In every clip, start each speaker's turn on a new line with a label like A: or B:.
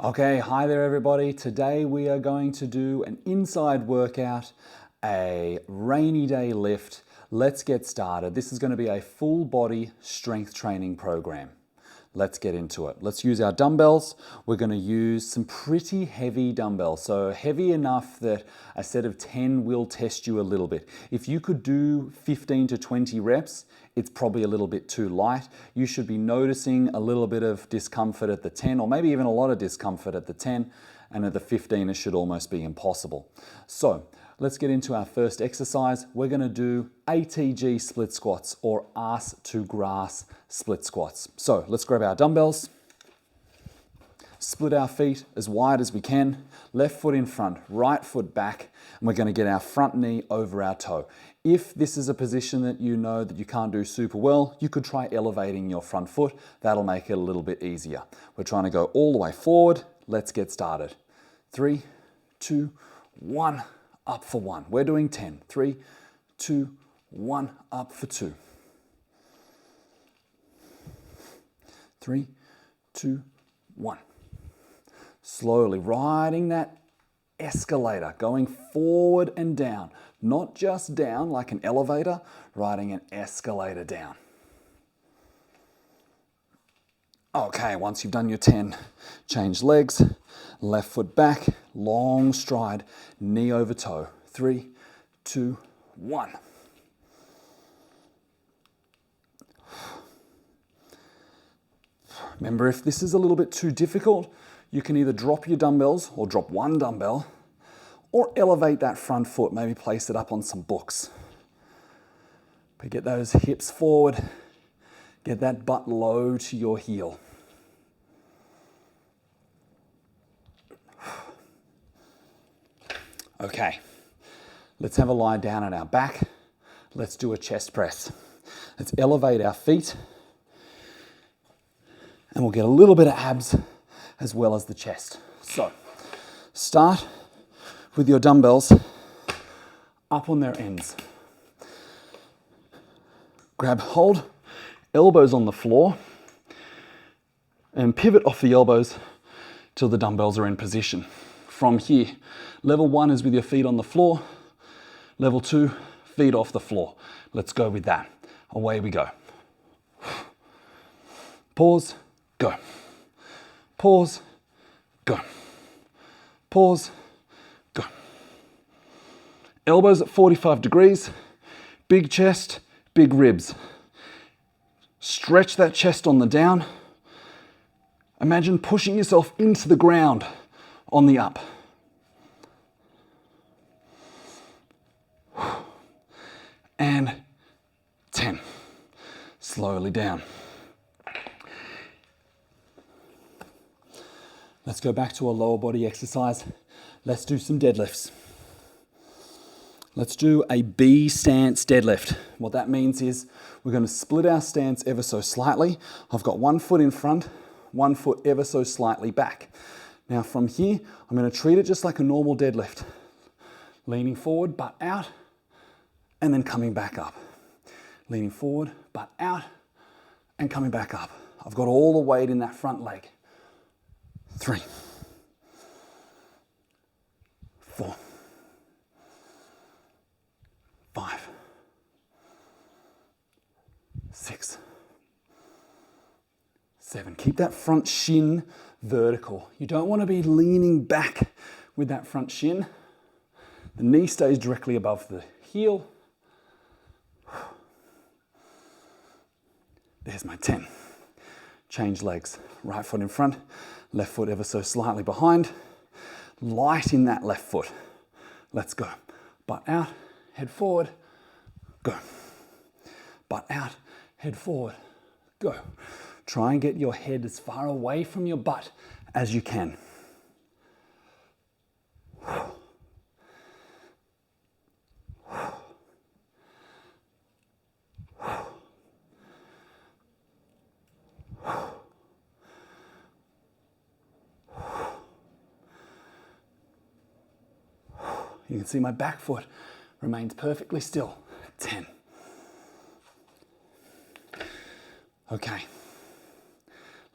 A: Okay, hi there everybody. Today we are going to do an inside workout, a rainy day lift. Let's get started. This is going to be a full body strength training program. Let's get into it. Let's use our dumbbells. We're going to use some pretty heavy dumbbells. So heavy enough that a set of 10 will test you a little bit. If you could do 15 to 20 reps, it's probably a little bit too light. You should be noticing a little bit of discomfort at the 10, or maybe even a lot of discomfort at the 10, and at the 15 it should almost be impossible. So let's get into our first exercise. We're going to do ATG split squats, or ass to grass split squats. So let's grab our dumbbells, split our feet as wide as we can, left foot in front, right foot back, and we're going to get our front knee over our toe. If this is a position that you know that you can't do super well, you could try elevating your front foot. That'll make it a little bit easier. We're trying to go all the way forward. Let's get started. 3, 2, 1, up for 1. We're doing 10. 3, 2, 1, up for 2. 3, 2, 1. Slowly riding that escalator, going forward and down. Not just down like an elevator, riding an escalator down. Okay, once you've done your 10, change legs, left foot back, long stride, knee over toe. 3, 2, 1. Remember, if this is a little bit too difficult, you can either drop your dumbbells or drop one dumbbell, or elevate that front foot, maybe place it up on some books. But get those hips forward, get that butt low to your heel. Okay, let's have a lie down on our back. Let's do a chest press. Let's elevate our feet, and we'll get a little bit of abs as well as the chest. So, start with your dumbbells up on their ends. Grab hold, elbows on the floor, and pivot off the elbows till the dumbbells are in position. From here, level 1 is with your feet on the floor. Level 2, feet off the floor. Let's go with that. Away we go. Pause, go. Pause, go. Pause, go. Elbows at 45 degrees, big chest, big ribs. Stretch that chest on the down. Imagine pushing yourself into the ground on the up. And 10. Slowly down. Let's go back to a lower body exercise. Let's do some deadlifts. Let's do a B stance deadlift. What that means is we're going to split our stance ever so slightly. I've got one foot in front, one foot ever so slightly back. Now from here, I'm going to treat it just like a normal deadlift. Leaning forward, butt out, and then coming back up. Leaning forward, butt out, and coming back up. I've got all the weight in that front leg. 3, 4, 5, 6, 7. Keep that front shin vertical. You don't want to be leaning back with that front shin. The knee stays directly above the heel. There's my 10. Change legs. Right foot in front, left foot ever so slightly behind. Light in that left foot. Let's go. Butt out, head forward, go. Butt out, head forward, go. Try and get your head as far away from your butt as you can. You can see my back foot remains perfectly still. 10. Okay,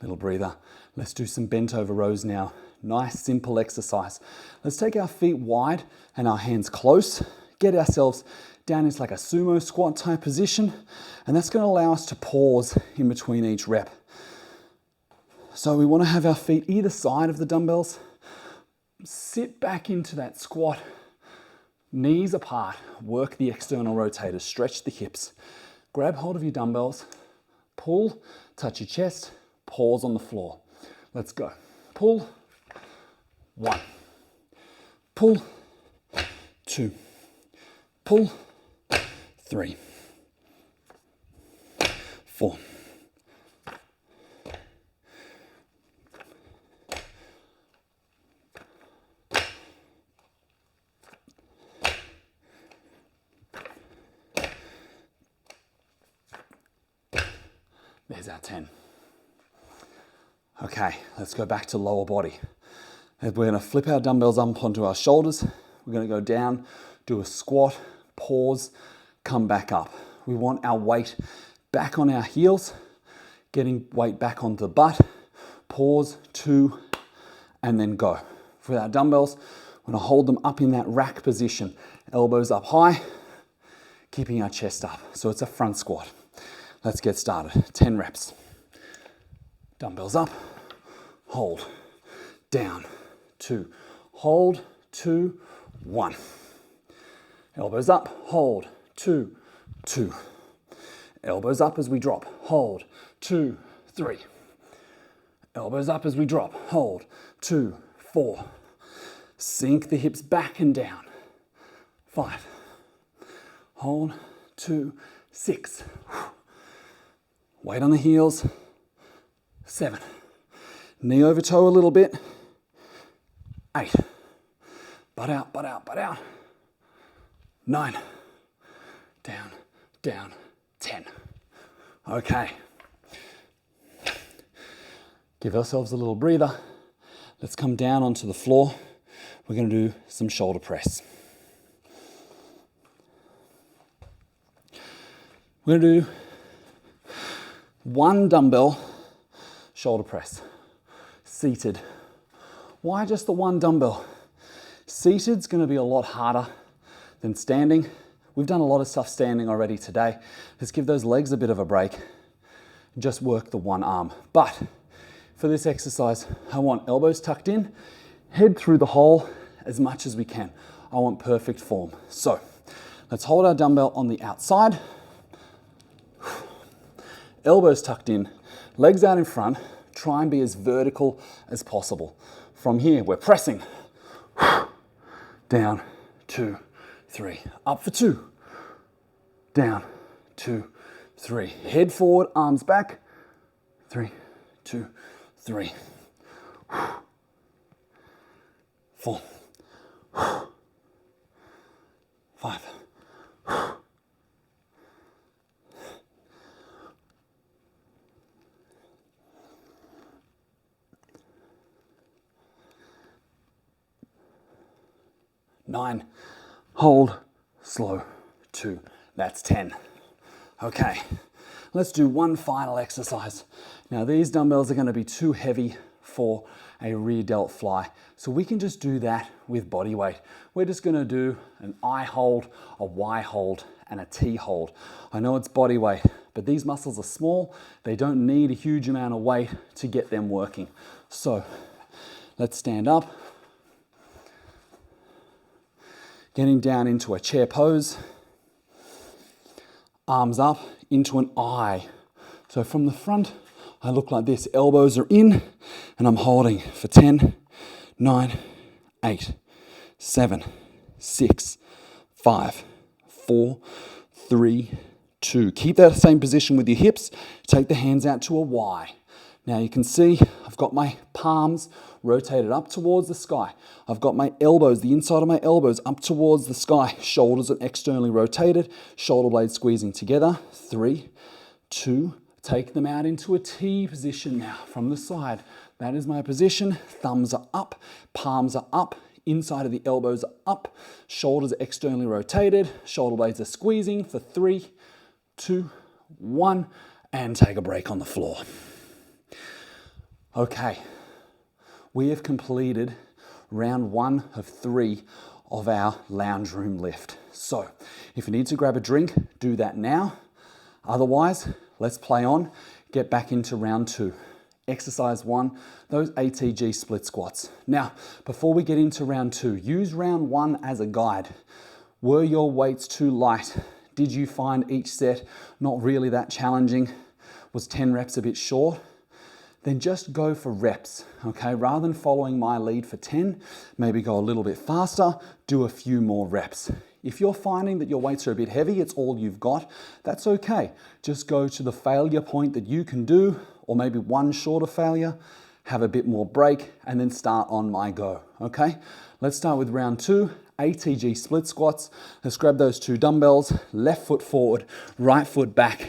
A: little breather. Let's do some bent over rows now. Nice, simple exercise. Let's take our feet wide and our hands close. Get ourselves down into like a sumo squat type position. And that's going to allow us to pause in between each rep. So we want to have our feet either side of the dumbbells. Sit back into that squat. Knees apart. Work the external rotators. Stretch the hips. Grab hold of your dumbbells. Pull. Touch your chest. Pause on the floor. Let's go. Pull. 1. Pull. 2. Pull. 3. 4. There's our 10. Okay, let's go back to lower body. And we're going to flip our dumbbells up onto our shoulders. We're going to go down, do a squat, pause, come back up. We want our weight back on our heels, getting weight back onto the butt, pause, 2, and then go. For our dumbbells, we're going to hold them up in that rack position. Elbows up high, keeping our chest up. So it's a front squat. Let's get started. 10 reps. Dumbbells up, hold, down, 2, hold, 2, 1. Elbows up, hold, 2, 2. Elbows up as we drop, hold, 2, 3. Elbows up as we drop, hold, 2, 4. Sink the hips back and down, 5. Hold, 2, 6. Weight on the heels, 7. Knee over toe a little bit, 8. Butt out, butt out, butt out. 9. Down, down, 10. Okay. Give ourselves a little breather. Let's come down onto the floor. We're going to do some shoulder press. We're going to do 1 dumbbell shoulder press, seated. Why just the 1 dumbbell? Seated's going to be a lot harder than standing. We've done a lot of stuff standing already today. Let's give those legs a bit of a break. Just work the 1 arm. But for this exercise, I want elbows tucked in, head through the hole as much as we can. I want perfect form. So let's hold our dumbbell on the outside. Elbows tucked in, legs out in front, try and be as vertical as possible. From here, we're pressing. Down, 2, 3. Up for 2. Down, 2, 3. Head forward, arms back. 3, 2, 3. 4. 5. 9, hold, slow, 2. That's 10. Okay, let's do 1 final exercise. Now these dumbbells are going to be too heavy for a rear delt fly, so we can just do that with body weight. We're just going to do an I hold, a Y hold, and a T hold. I know it's body weight, but these muscles are small. They don't need a huge amount of weight to get them working. So let's stand up. Getting down into a chair pose. Arms up into an I. So from the front, I look like this. Elbows are in, and I'm holding for 10, 9, 8, 7, 6, 5, 4, 3, 2. Keep that same position with your hips. Take the hands out to a Y. Now you can see I've got my palms rotated up towards the sky. I've got my elbows, the inside of my elbows up towards the sky. Shoulders are externally rotated, shoulder blades squeezing together. 3, 2, take them out into a T position now from the side. That is my position. Thumbs are up, palms are up, inside of the elbows are up, shoulders are externally rotated, shoulder blades are squeezing for 3, 2, 1, and take a break on the floor. Okay, we have completed round 1 of 3 of our lounge room lift. So if you need to grab a drink, do that now. Otherwise, let's play on, get back into round 2. Exercise 1, those ATG split squats. Now, before we get into round 2, use round 1 as a guide. Were your weights too light? Did you find each set not really that challenging? Was 10 reps a bit short? Then just go for reps, okay? Rather than following my lead for 10, maybe go a little bit faster, do a few more reps. If you're finding that your weights are a bit heavy, it's all you've got, that's okay. Just go to the failure point that you can do, or maybe one shorter failure, have a bit more break, and then start on my go, okay? Let's start with round 2, ATG split squats. Let's grab those 2 dumbbells, left foot forward, right foot back,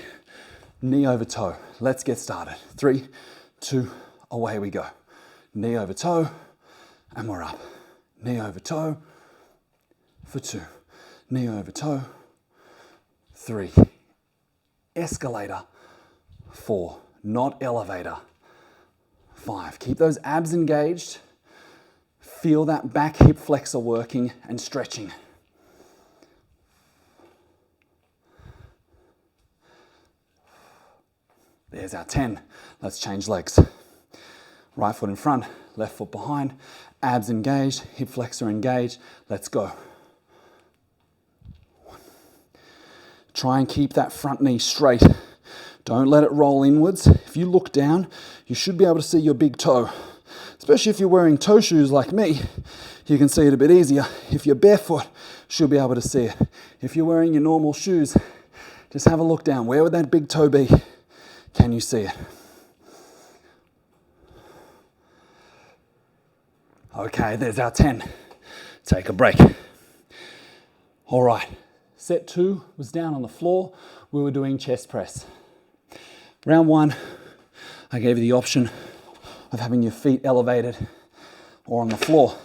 A: knee over toe. Let's get started. 3, 2, away we go. Knee over toe, and we're up. Knee over toe for 2. Knee over toe, 3. Escalator, 4. Not elevator, 5. Keep those abs engaged. Feel that back hip flexor working and stretching. There's our 10. Let's change legs. Right foot in front, left foot behind, abs engaged, hip flexor engaged. Let's go. 1. Try and keep that front knee straight. Don't let it roll inwards. If you look down, you should be able to see your big toe. Especially if you're wearing toe shoes like me, you can see it a bit easier. If you're barefoot, you should be able to see it. If you're wearing your normal shoes, just have a look down. Where would that big toe be? Can you see it? Okay, there's our 10. Take a break. All right, set 2 was down on the floor. We were doing chest press. Round 1, I gave you the option of having your feet elevated or on the floor.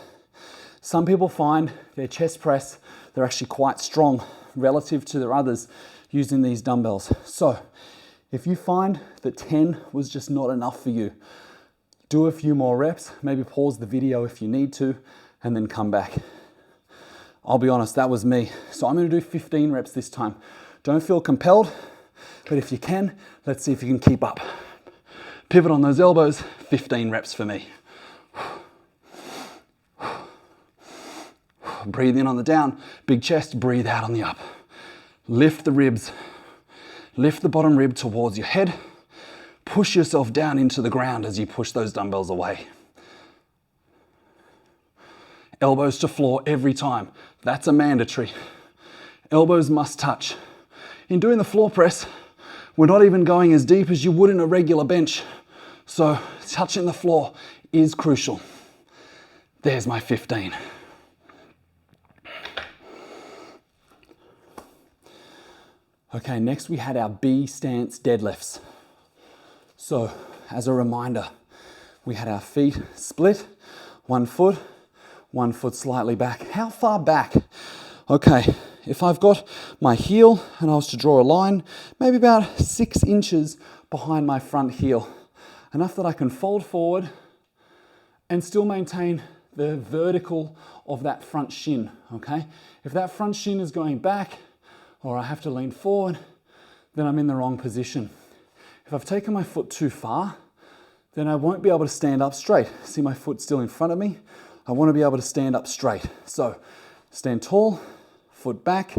A: Some people find their chest press, they're actually quite strong relative to their others using these dumbbells. So if you find that 10 was just not enough for you, do a few more reps, maybe pause the video if you need to, and then come back. I'll be honest, that was me. So I'm gonna do 15 reps this time. Don't feel compelled, but if you can, let's see if you can keep up. Pivot on those elbows, 15 reps for me. Breathe in on the down, big chest, breathe out on the up. Lift the ribs. Lift the bottom rib towards your head. Push yourself down into the ground as you push those dumbbells away. Elbows to floor every time. That's a mandatory. Elbows must touch. In doing the floor press, we're not even going as deep as you would in a regular bench. So touching the floor is crucial. There's my 15. Okay, next we had our B stance deadlifts. So as a reminder, we had our feet split, one foot slightly back. How far back? Okay, if I've got my heel and I was to draw a line, maybe about 6 inches behind my front heel. Enough that I can fold forward and still maintain the vertical of that front shin, okay? If that front shin is going back or I have to lean forward, then I'm in the wrong position. If I've taken my foot too far, then I won't be able to stand up straight. See my foot still in front of me? I want to be able to stand up straight. So stand tall, foot back.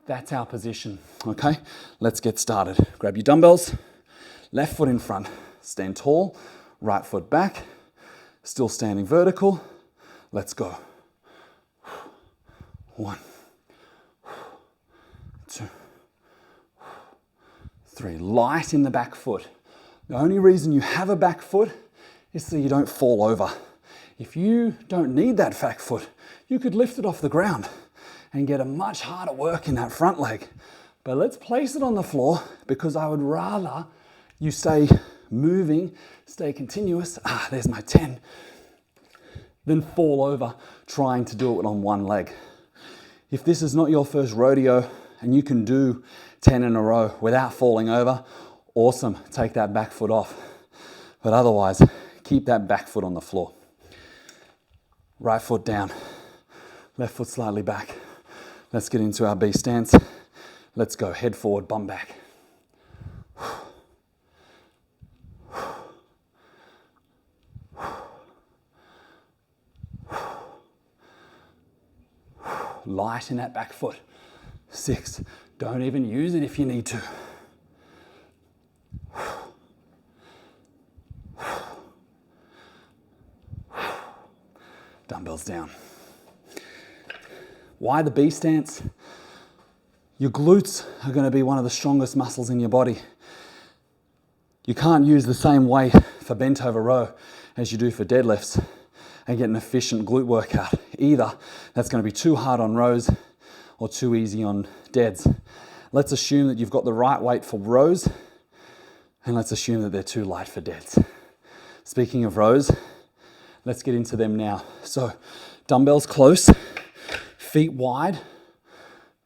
A: That's our position, okay? Let's get started. Grab your dumbbells, left foot in front, stand tall, right foot back, still standing vertical. Let's go. 1, 2, 3. Light in the back foot. The only reason you have a back foot is so you don't fall over. If you don't need that back foot, you could lift it off the ground and get a much harder work in that front leg. But let's place it on the floor because I would rather you stay moving, stay continuous. There's my 10. Then fall over trying to do it on one leg. If this is not your first rodeo and you can do 10 in a row without falling over, awesome, take that back foot off. But otherwise, Keep that back foot on the floor. Right foot down, left foot slightly back. Let's get into our B stance. Let's go, head forward, bum back. Light in that back foot. 6, don't even use it if you need to. Dumbbells down. Why the B stance? Your glutes are going to be one of the strongest muscles in your body. You can't use the same weight for bent over row as you do for deadlifts and get an efficient glute workout. Either that's going to be too hard on rows or too easy on deads. Let's assume that you've got the right weight for rows, and let's assume that they're too light for deads. Speaking of rows, let's get into them now. So dumbbells close, feet wide.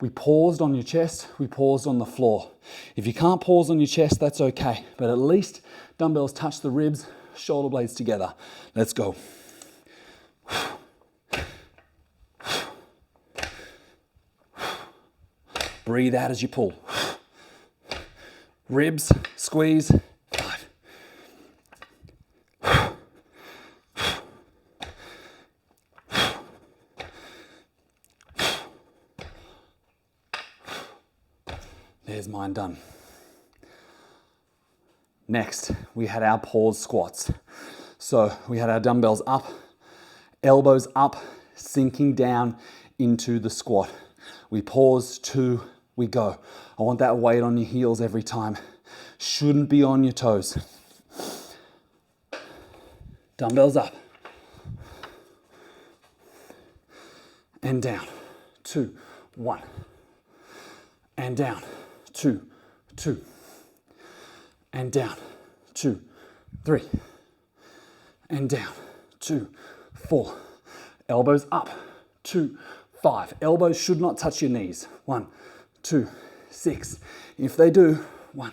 A: We paused on your chest, we paused on the floor. If you can't pause on your chest, that's okay, but at least dumbbells touch the ribs, shoulder blades together. Let's go. Breathe out as you pull. Ribs, squeeze. 5. There's mine done. Next, we had our pause squats. So we had our dumbbells up, elbows up, sinking down into the squat. We pause, 2, we go. I want that weight on your heels every time. Shouldn't be on your toes. Dumbbells up. And down. 2, 1. And down. 2, 2. And down. 2, 3. And down. 2, 4. Elbows up. 2, 5. Elbows should not touch your knees. 1, 2, 6. If they do, 1,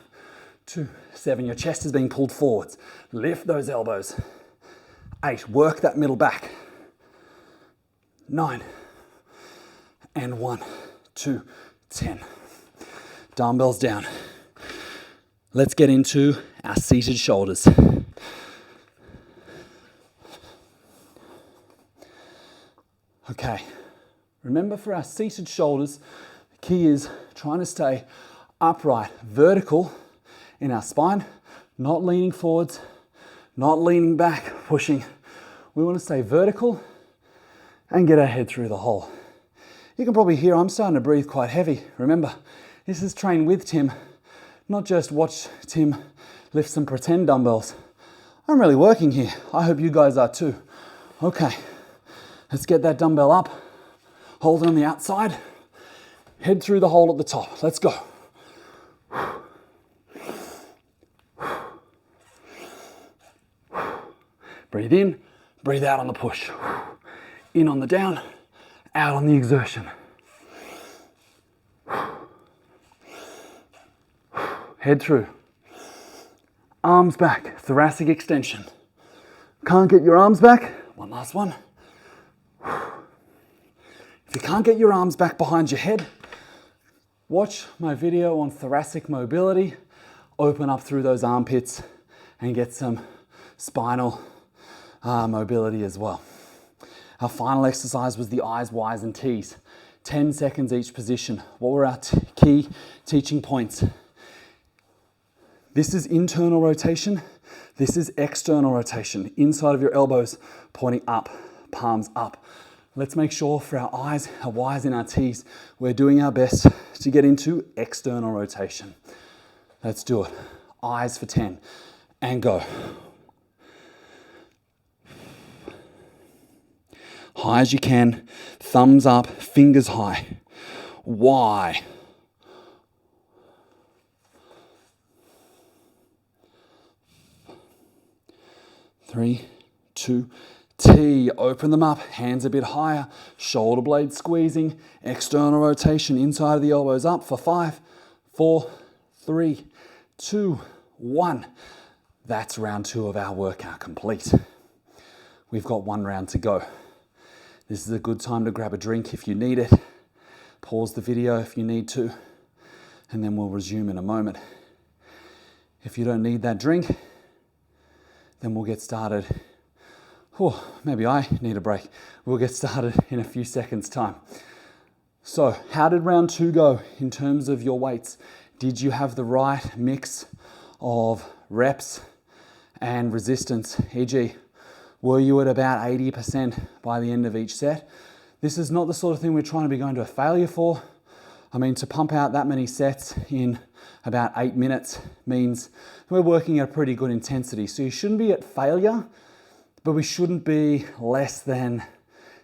A: 2, 7. Your chest is being pulled forwards. Lift those elbows. 8. Work that middle back. 9. And 1, 2, 10. Dumbbells down. Let's get into our seated shoulders. Okay, remember for our seated shoulders, the key is trying to stay upright, vertical in our spine, not leaning forwards, not leaning back, pushing. We want to stay vertical and get our head through the hole. You can probably hear I'm starting to breathe quite heavy. Remember, this is train with Tim, not just watch Tim lift some pretend dumbbells. I'm really working here. I hope you guys are too. Okay, let's get that dumbbell up. Hold it on the outside. Head through the hole at the top. Let's go. Breathe in, breathe out on the push. In on the down, out on the exertion. Head through. Arms back, thoracic extension. Can't get your arms back? One last one. If you can't get your arms back behind your head, watch my video on thoracic mobility. Open up through those armpits and get some spinal mobility as well. Our final exercise was the I's, Y's and T's. 10 seconds each position. What were our key teaching points? This is internal rotation. This is external rotation. Inside of your elbows, pointing up, palms up. Let's make sure for our I's, our Y's and our T's, we're doing our best to get into external rotation. Let's do it. I's for 10 and go. High as you can, thumbs up, fingers high. Y. Three, 2, T. Open them up, hands a bit higher, shoulder blades squeezing, external rotation inside of the elbows up for 5, 4, 3, 2, 1. That's round 2 of our workout complete. We've got 1 round to go. This is a good time to grab a drink if you need it. Pause the video if you need to, and then we'll resume in a moment. If you don't need that drink, then we'll get started. Oh, maybe I need a break. We'll get started in a few seconds' time. So, how did round 2 go in terms of your weights? Did you have the right mix of reps and resistance? E.g., were you at about 80% by the end of each set? This is not the sort of thing we're trying to be going to a failure for. I mean, to pump out that many sets in about 8 minutes means we're working at a pretty good intensity. So you shouldn't be at failure, but we shouldn't be less than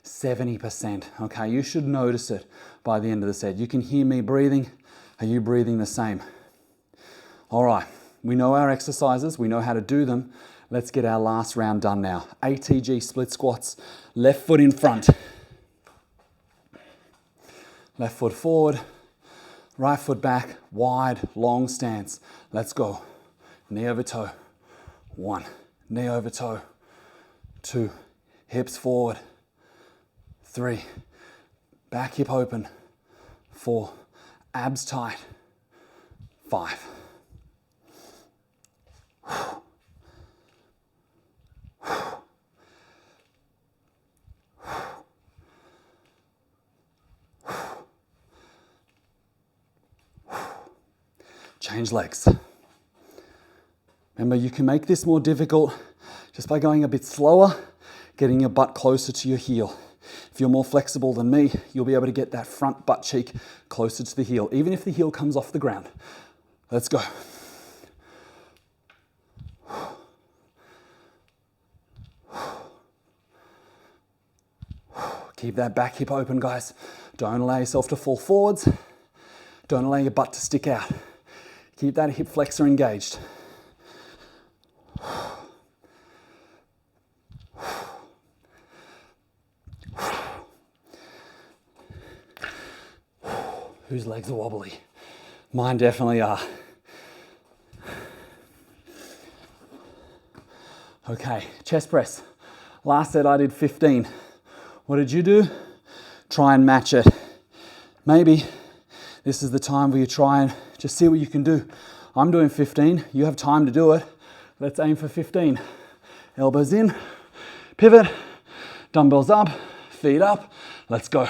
A: 70%, okay? You should notice it by the end of the set. You can hear me breathing. Are you breathing the same? All right, we know our exercises, we know how to do them. Let's get our last round done now. ATG split squats, left foot in front. Left foot forward, right foot back, wide, long stance. Let's go. Knee over toe. 1, knee over toe. 2, hips forward. 3, back hip open. 4, abs tight. 5. Change legs. Remember, you can make this more difficult just by going a bit slower, getting your butt closer to your heel. If you're more flexible than me, you'll be able to get that front butt cheek closer to the heel, even if the heel comes off the ground. Let's go. Keep that back hip open, guys. Don't allow yourself to fall forwards. Don't allow your butt to stick out. Keep that hip flexor engaged. Whose legs are wobbly? Mine definitely are. Okay, chest press. Last set I did 15. What did you do? Try and match it. Maybe this is the time where you try and just see what you can do. I'm doing 15. You have time to do it. Let's aim for 15. Elbows in, pivot, dumbbells up, feet up. Let's go.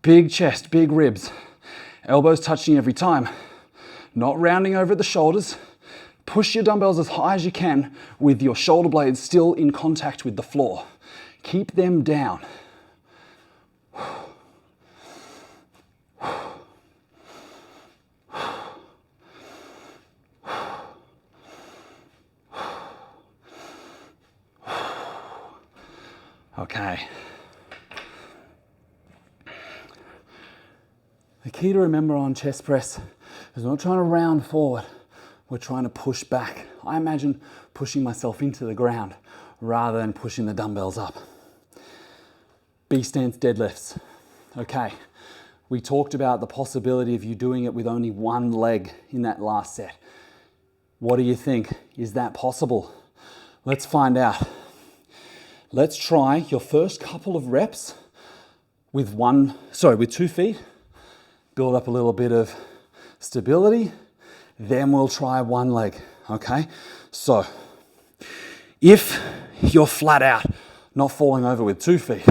A: Big chest, big ribs. Elbows touching every time. Not rounding over at the shoulders. Push your dumbbells as high as you can with your shoulder blades still in contact with the floor. Keep them down. Okay. The key to remember on chest press is we're not trying to round forward. We're trying to push back. I imagine pushing myself into the ground rather than pushing the dumbbells up. B stance deadlifts. Okay, we talked about the possibility of you doing it with only one leg in that last set. What do you think? Is that possible? Let's find out. Let's try your first couple of reps with 2 feet. Build up a little bit of stability. Then we'll try one leg, okay? So, if you're flat out, not falling over with 2 feet,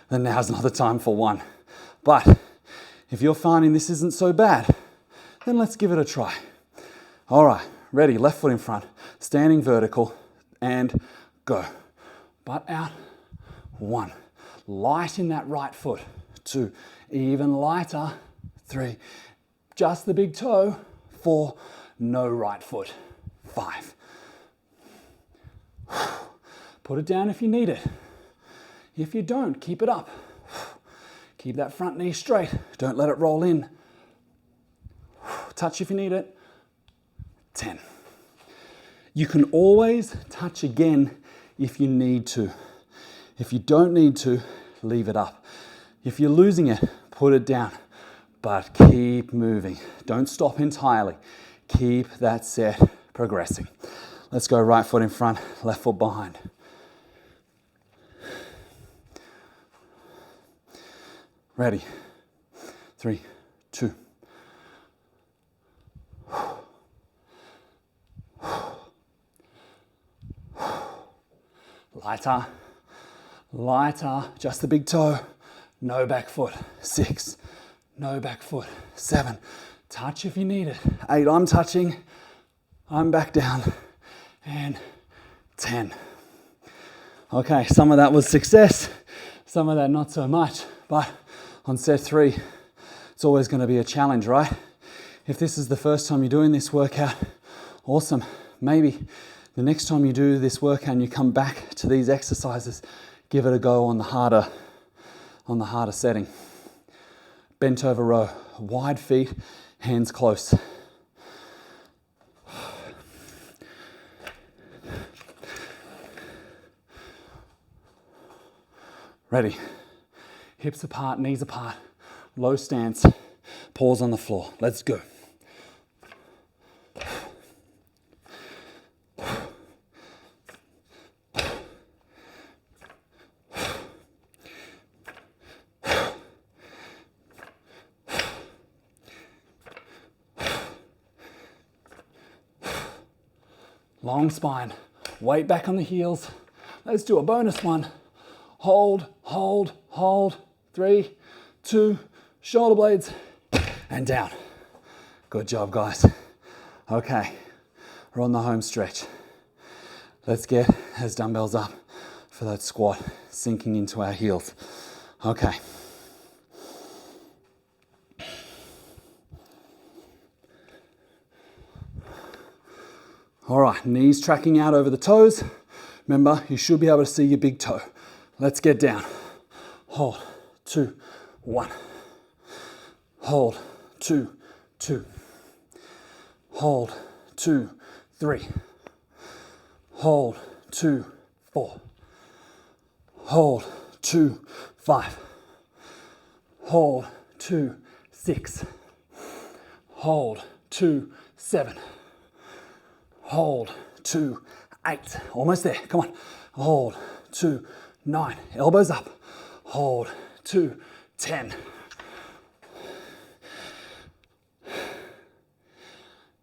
A: then now's not the time for one. But if you're finding this isn't so bad, then let's give it a try. All right, ready, left foot in front, standing vertical, and go. Butt out, 1. Light in that right foot, 2. Even lighter, 3. Just the big toe, 4. No right foot, 5. Put it down if you need it. If you don't, keep it up. Keep that front knee straight. Don't let it roll in. Touch if you need it. 10. You can always touch again if you need to. If you don't need to, leave it up. If you're losing it, put it down, but keep moving. Don't stop entirely. Keep that set progressing. Let's go right foot in front, left foot behind. Ready? 3, 2. Lighter, lighter, just the big toe. No back foot. 6, no back foot. 7, touch if you need it. 8, I'm touching. I'm back down. And 10. Okay, some of that was success, some of that not so much, but on set 3, it's always going to be a challenge, right? If this is the first time you're doing this workout, awesome. Maybe the next time you do this workout and you come back to these exercises, give it a go on the harder setting. Bent over row, wide feet, hands close. Ready? Hips apart, knees apart, low stance, pause on the floor. Let's go. Long spine, weight back on the heels. Let's do a bonus one. Hold, hold, hold. 3, 2, shoulder blades, and down. Good job, guys. Okay, we're on the home stretch. Let's get those dumbbells up for that squat, sinking into our heels. Okay. All right, knees tracking out over the toes. Remember, you should be able to see your big toe. Let's get down. Hold, 2, 1. Hold, 2, 2. Hold, 2, 3. Hold, 2, 4. Hold, 2, 5. Hold, 2, 6. Hold, 2, 7. Hold, 2, 8. Almost there. Come on. Hold, 2, 9. Elbows up. Hold, 2, 10.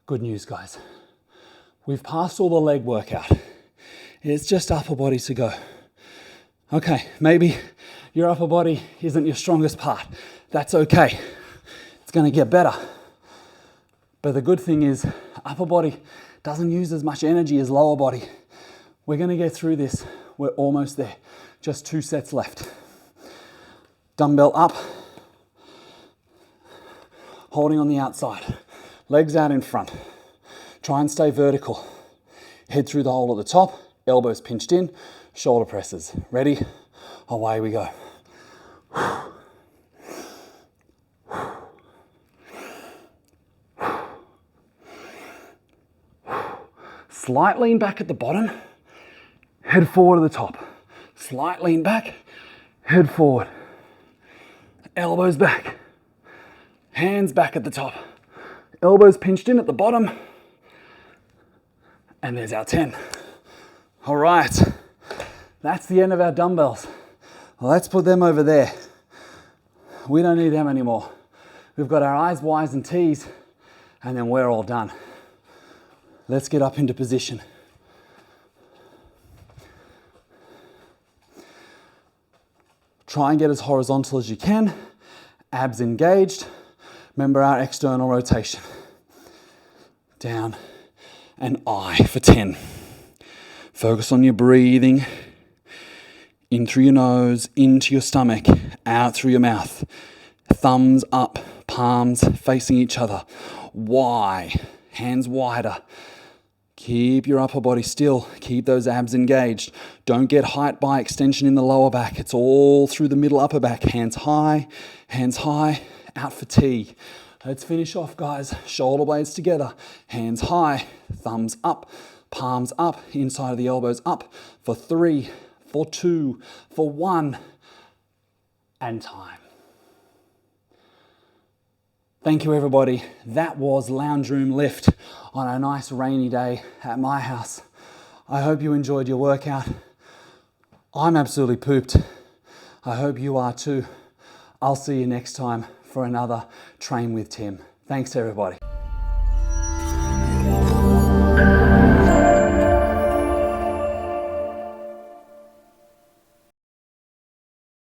A: Good news, guys. We've passed all the leg workout. It's just upper body to go. Okay, maybe your upper body isn't your strongest part. That's okay. It's going to get better. But the good thing is upper body doesn't use as much energy as lower body. We're going to get through this. We're almost there. Just 2 sets left. Dumbbell up. Holding on the outside. Legs out in front. Try and stay vertical. Head through the hole at the top. Elbows pinched in. Shoulder presses. Ready? Away we go. Slight lean back at the bottom, head forward to the top. Slight lean back, head forward. Elbows back, hands back at the top. Elbows pinched in at the bottom. And there's our 10. All right, that's the end of our dumbbells. Let's put them over there. We don't need them anymore. We've got our I's, Y's, and T's, and then we're all done. Let's get up into position. Try and get as horizontal as you can. Abs engaged. Remember our external rotation. Down and I for 10. Focus on your breathing. In through your nose, into your stomach, out through your mouth. Thumbs up, palms facing each other. Y, hands wider. Keep your upper body still. Keep those abs engaged. Don't get height by extension in the lower back. It's all through the middle upper back. Hands high, out for T. Let's finish off, guys. Shoulder blades together. Hands high, thumbs up, palms up, inside of the elbows up for 3, for 2, for 1. and time. Thank you, everybody. That was lounge room lift on a nice rainy day at my house. I hope you enjoyed your workout. I'm absolutely pooped. I hope you are too. I'll see you next time for another Train with Tim. Thanks, everybody.